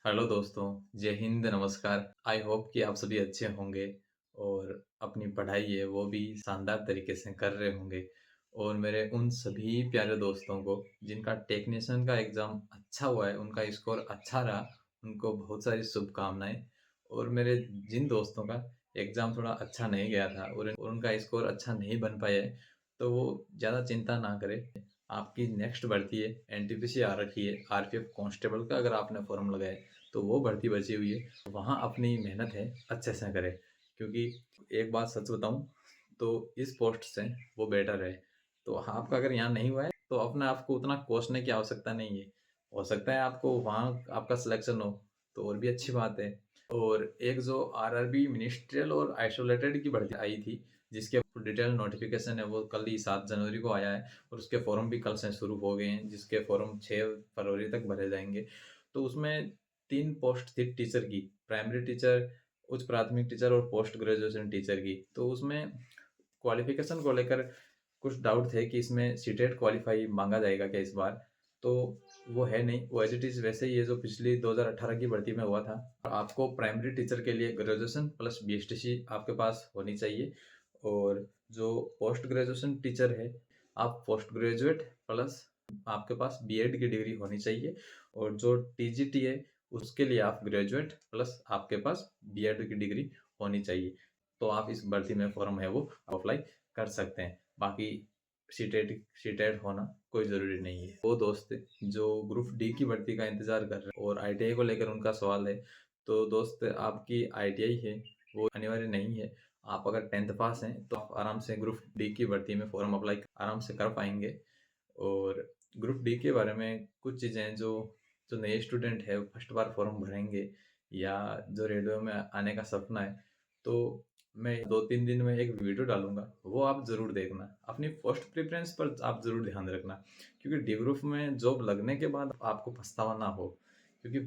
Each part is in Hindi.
हेलो दोस्तों, जय हिंद, नमस्कार। आई होप कि आप सभी अच्छे होंगे और अपनी पढ़ाई है वो भी शानदार तरीके से कर रहे होंगे। और मेरे उन सभी प्यारे दोस्तों को जिनका टेक्नीशियन का एग्ज़ाम अच्छा हुआ है, उनका स्कोर अच्छा रहा, उनको बहुत सारी शुभकामनाएँ। और मेरे जिन दोस्तों का एग्ज़ाम थोड़ा अच्छा नहीं गया था और उनका स्कोर अच्छा नहीं बन पाया है, तो वो ज़्यादा चिंता ना करें। आपकी नेक्स्ट भर्ती है, एनटीपीसी आ रखी है, आरपीएफ कांस्टेबल का अगर आपने फॉर्म लगाया है, तो वो भर्ती बची हुई है, वहाँ अपनी मेहनत है अच्छे से करें। क्योंकि एक बात सच बताऊँ तो इस पोस्ट से वो बेटर है। तो आपका अगर यहाँ नहीं हुआ है तो अपने आप को उतना कोसने की आवश्यकता नहीं है। हो सकता है आपको वहाँ आपका सिलेक्शन हो तो और भी अच्छी बात है। और एक जो आरआरबी मिनिस्ट्रियल और आइसोलेटेड की भर्ती आई थी, जिसके डिटेल नोटिफिकेशन है वो कल ही 7 जनवरी को आया है और उसके फॉर्म भी कल से शुरू हो गए हैं, जिसके फॉर्म 6 फरवरी तक भरे जाएंगे। तो उसमें 3 पोस्ट थी टीचर की, प्राइमरी टीचर, उच्च प्राथमिक टीचर और पोस्ट ग्रेजुएशन टीचर की। तो उसमें क्वालिफ़िकेशन को लेकर कुछ डाउट थे कि इसमें सीटेट क्वालीफाई माँगा जाएगा क्या इस बार? तो वो है नहीं, वो एज़ इट इज़ वैसे ही है जो पिछली 2018 की भर्ती में हुआ था। आपको प्राइमरी टीचर के लिए ग्रेजुएशन प्लस बीएसटीसी आपके पास होनी चाहिए और जो पोस्ट ग्रेजुएशन टीचर है, आप पोस्ट ग्रेजुएट प्लस आपके पास बीएड की डिग्री होनी चाहिए और जो टीजीटी है, उसके लिए आप ग्रेजुएट प्लस आपके पास बीएड की डिग्री होनी चाहिए। तो आप इस भर्ती में फॉर्म है वो अप्लाई कर सकते हैं। बाकी सीटेट होना कोई ज़रूरी नहीं है। वो दोस्त जो ग्रुप डी की भर्ती का इंतज़ार कर रहे हैं और आईटीआई को लेकर उनका सवाल है, तो दोस्त आपकी आईटीआई है वो अनिवार्य नहीं है। आप अगर 10th पास हैं तो आप आराम से ग्रुप डी की भर्ती में फॉर्म अप्लाई आराम से कर पाएँगे। और ग्रुप डी के बारे में कुछ चीज़ें हैं जो जो नए स्टूडेंट है फर्स्ट बार फॉर्म भरेंगे या जो रेडियो में आने का सपना है, तो मैं 2-3 दिन में एक वीडियो डालूँगा, वो आप ज़रूर देखना। अपनी फर्स्ट प्रेफ़रेंस पर आप ज़रूर ध्यान रखना, क्योंकि डी ग्रुप में जॉब लगने के बाद आपको पछतावा ना हो। क्योंकि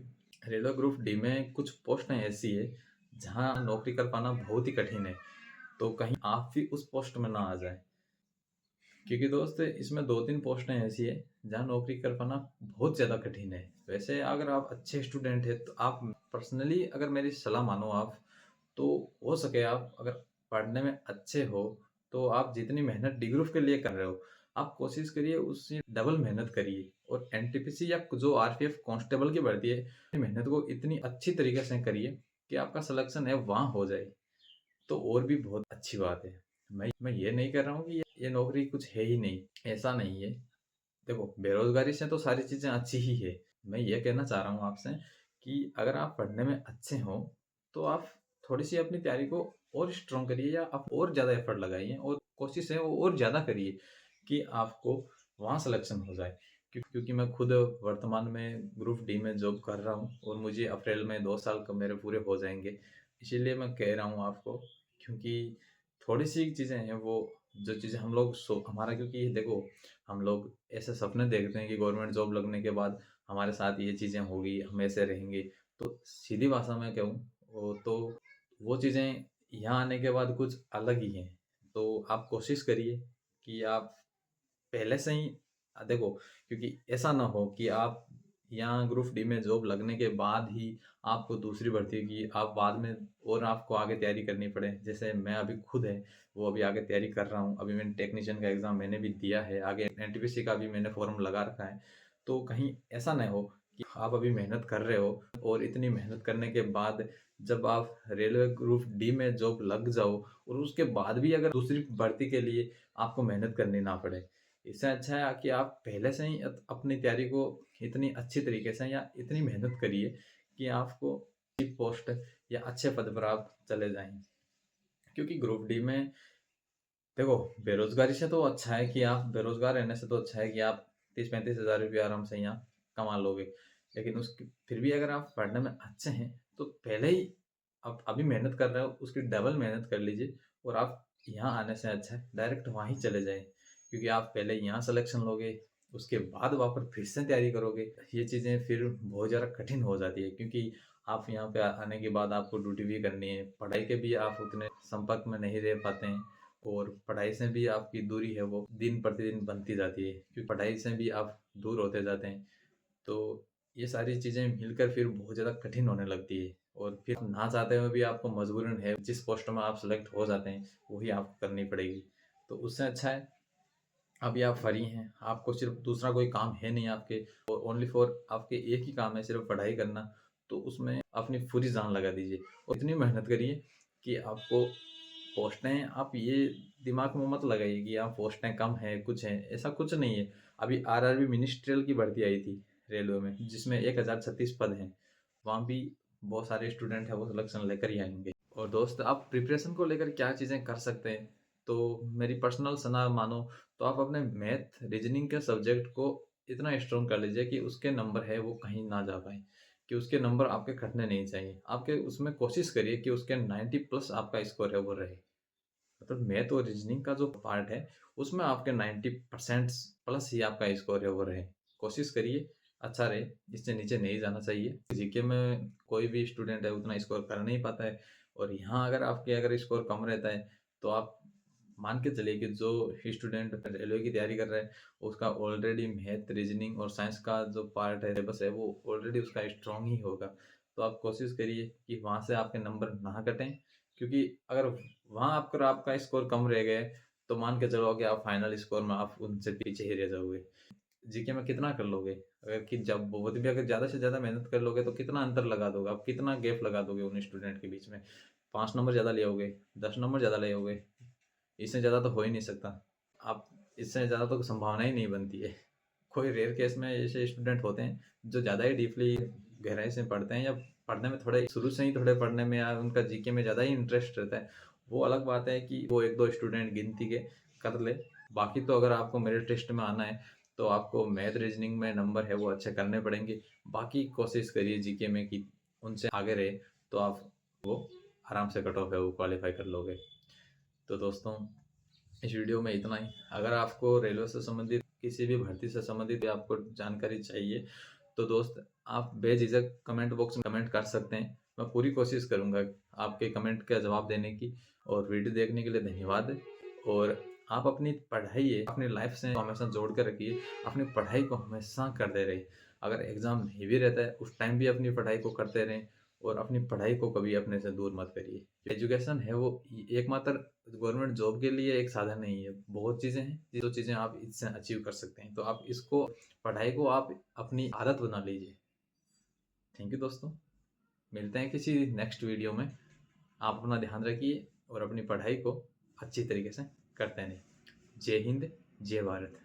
रेलवे ग्रुप डी में कुछ पोस्टें ऐसी है, जहाँ नौकरी कर पाना बहुत ही कठिन है, तो कहीं आप भी उस पोस्ट में ना आ जाएँ। क्योंकि दोस्त इसमें 2-3 पोस्टें ऐसी है जहाँ नौकरी कर पाना बहुत ज़्यादा कठिन है। वैसे अगर आप अच्छे स्टूडेंट हैं तो आप पर्सनली अगर मेरी सलाह मानो आप, तो हो सके आप अगर पढ़ने में अच्छे हो, तो आप जितनी मेहनत डी ग्रुप के लिए कर रहे हो, आप कोशिश करिए उससे डबल मेहनत करिए और एनटीपीसी या जो आरपीएफ कांस्टेबल की भर्ती है, मेहनत को इतनी अच्छी तरीके से करिए कि आपका सिलेक्शन है वहाँ हो जाए। तो और भी बहुत अच्छी बात है। मैं ये नहीं कह रहा हूँ कि ये नौकरी कुछ है ही नहीं, ऐसा नहीं है। देखो, बेरोज़गारी से तो सारी चीज़ें अच्छी ही है। मैं ये कहना चाह रहा हूँ आपसे कि अगर आप पढ़ने में अच्छे हों, तो आप थोड़ी-सी अपनी तैयारी को और स्ट्रॉन्ग करिए या आप और ज़्यादा एफ़र्ट लगाइए और कोशिश है वो और ज़्यादा करिए कि आपको वहाँ सिलेक्शन हो जाए। क्योंकि मैं खुद वर्तमान में ग्रुप डी में जॉब कर रहा हूँ और मुझे अप्रैल में 2 साल का मेरे पूरे हो जाएँगे। इसीलिए मैं कह रहा हूँ आपको, क्योंकि थोड़ी-सी चीज़ें हैं वो जो चीज़ें हम लोग हमारा, क्योंकि देखो, हम लोग ऐसे सपने देखते हैं कि गवर्नमेंट जॉब लगने के बाद हमारे साथ ये चीज़ें होगी, हम ऐसे रहेंगे। तो सीधी भाषा में कहूँ तो वो चीज़ें यहाँ आने के बाद कुछ अलग ही हैं। तो आप कोशिश करिए कि आप पहले से ही देखो, क्योंकि ऐसा ना हो कि आप यहाँ ग्रुप डी में जॉब लगने के बाद ही आपको दूसरी भर्ती की आप बाद में और आपको आगे तैयारी करनी पड़े। जैसे मैं अभी खुद है, वो अभी आगे तैयारी कर रहा हूँ। अभी मैंने टेक्नीशियन का एग्ज़ाम मैंने भी दिया है, आगे एनटीपीसी का भी मैंने फॉर्म लगा रखा है। तो कहीं ऐसा ना हो कि आप अभी मेहनत कर रहे हो और इतनी मेहनत करने के बाद जब आप रेलवे ग्रुप डी में जॉब लग जाओ और उसके बाद भी अगर दूसरी भर्ती के लिए आपको मेहनत करनी ना पड़े। इससे अच्छा है कि आप पहले से ही अपनी तैयारी को इतनी अच्छी तरीके से या इतनी मेहनत करिए कि आपको अच्छी पोस्ट या अच्छे पद पर आप चले जाएँ। क्योंकि ग्रुप डी में देखो, बेरोज़गारी से तो अच्छा है कि आप बेरोज़गार रहने से तो अच्छा है कि आप 30-35 हज़ार रुपये आराम से यहाँ कमा लोगे। लेकिन उसकी फिर भी अगर आप पढ़ने में अच्छे हैं, तो पहले ही आप अभी मेहनत कर रहे हो, उसकी डबल मेहनत कर लीजिए और आप यहाँ आने से अच्छा है डायरेक्ट वहाँ ही चले जाएँ। क्योंकि आप पहले यहाँ सिलेक्शन लोगे, उसके बाद वहाँ पर फिर से तैयारी करोगे। ये चीज़ें फिर बहुत ज़्यादा कठिन हो जाती है, क्योंकि आप यहाँ पे आने के बाद आपको ड्यूटी भी करनी है, पढ़ाई के भी आप उतने संपर्क में नहीं रह पाते हैं। और पढ़ाई से भी आपकी दूरी है वो दिन प्रतिदिन बनती जाती है, क्योंकि पढ़ाई से भी आप दूर होते जाते हैं। तो ये सारी चीज़ें मिलकर फिर बहुत ज़्यादा कठिन होने लगती है और फिर ना चाहते हुए भी आपको मजबूरन है जिस पोस्ट में आप सेलेक्ट हो जाते हैं वही आपको करनी पड़ेगी। तो उससे अच्छा है अभी आप फ्री हैं, आपको सिर्फ दूसरा कोई काम है नहीं आपके और ओनली फॉर आपके एक ही काम है सिर्फ पढ़ाई करना, तो उसमें अपनी पूरी जान लगा दीजिए और इतनी मेहनत करिए कि आपको पोस्टें आप ये दिमाग में मत लगाइए कि यहाँ पोस्टें कम है, कुछ है, ऐसा कुछ नहीं है। अभी आरआरबी मिनिस्ट्रियल की भर्ती आई थी रेलवे में जिसमें 1036 पद हैं, वहाँ भी बहुत सारे स्टूडेंट हैं वो सिलेक्शन लेकर ही आएंगे। और दोस्त आप प्रिपरेशन को लेकर क्या चीज़ें कर सकते हैं, तो मेरी पर्सनल सलाह मानो तो आप अपने मैथ रीजनिंग के सब्जेक्ट को इतना स्ट्रॉन्ग कर लीजिए कि उसके नंबर है वो कहीं ना जा पाए, कि उसके नंबर आपके घटने नहीं चाहिए। आपके उसमें कोशिश करिए कि उसके 90 प्लस आपका स्कोर है वो रहे। मतलब मैथ और रीजनिंग का जो पार्ट है उसमें आपके 90% प्लस ही आपका स्कोर है वो रहे। कोशिश करिए अच्छा रहे, इससे नीचे नहीं जाना चाहिए। जीके में कोई भी स्टूडेंट है उतना स्कोर कर नहीं पाता है और यहाँ अगर आपके अगर स्कोर कम रहता है तो आप मान के चलिए कि जो स्टूडेंट रेलवे की तैयारी कर रहा है उसका ऑलरेडी मैथ रीजनिंग और साइंस का जो पार्ट है सिलेबस है वो ऑलरेडी उसका स्ट्रांग ही होगा। तो आप कोशिश करिए कि वहाँ से आपके नंबर ना घटें, क्योंकि अगर वहाँ आपका स्कोर कम रह गए तो मान के चलो कि आप फाइनल स्कोर में आप उनसे पीछे ही रह जाओगे। जीके में कितना कर लोगे? अगर कि जब बहुत भी अगर ज़्यादा से ज़्यादा मेहनत कर लोगे तो कितना अंतर लगा दोगे आप, कितना गैप लगा दोगे उन स्टूडेंट के बीच में? 5 नंबर ज़्यादा ले आओगे, 10 नंबर ज़्यादा ले आओगे, इससे ज़्यादा तो हो ही नहीं सकता। आप इससे ज़्यादा तो संभावना ही नहीं बनती है। कोई रेयर केस में ऐसे स्टूडेंट होते हैं जो ज़्यादा ही डीपली गहराई से पढ़ते हैं या पढ़ने में थोड़े शुरू से ही थोड़े पढ़ने में या उनका जीके में ज़्यादा ही इंटरेस्ट रहता है। वो अलग बात है कि वो 1-2 स्टूडेंट गिनती के कर ले। बाकी तो अगर आपको मेरिट टेस्ट में आना है तो आपको मैथ रीजनिंग में नंबर है वो अच्छे करने पड़ेंगे। बाकी कोशिश करिए जीके में कि उनसे आगे रहे तो आप वो आराम से कट ऑफ है वो क्वालिफाई कर लोगे। तो दोस्तों इस वीडियो में इतना ही। अगर आपको रेलवे से संबंधित किसी भी भर्ती से संबंधित आपको जानकारी चाहिए तो दोस्त आप बेझिझक कमेंट बॉक्स में कमेंट कर सकते हैं। मैं पूरी कोशिश करूंगा आपके कमेंट का जवाब देने की। और वीडियो देखने के लिए धन्यवाद। और आप अपनी पढ़ाई अपनी लाइफ से हमेशा जोड़ कर रखिए, अपनी पढ़ाई को हमेशा करते रहिए। अगर एग्ज़ाम नहीं भी रहता है उस टाइम भी अपनी पढ़ाई को करते रहें और अपनी पढ़ाई को कभी अपने से दूर मत करिए। एजुकेशन है वो एकमात्र गवर्नमेंट जॉब के लिए एक साधन नहीं है। बहुत चीज़ें हैं जो चीज़ें आप इससे अचीव कर सकते हैं। तो आप इसको पढ़ाई को आप अपनी आदत बना लीजिए। थैंक यू दोस्तों। मिलते हैं किसी नेक्स्ट वीडियो में। आप अपना ध्यान रखिए और अपनी पढ़ाई को अच्छी तरीके से करते रहें। जय हिंद, जय भारत।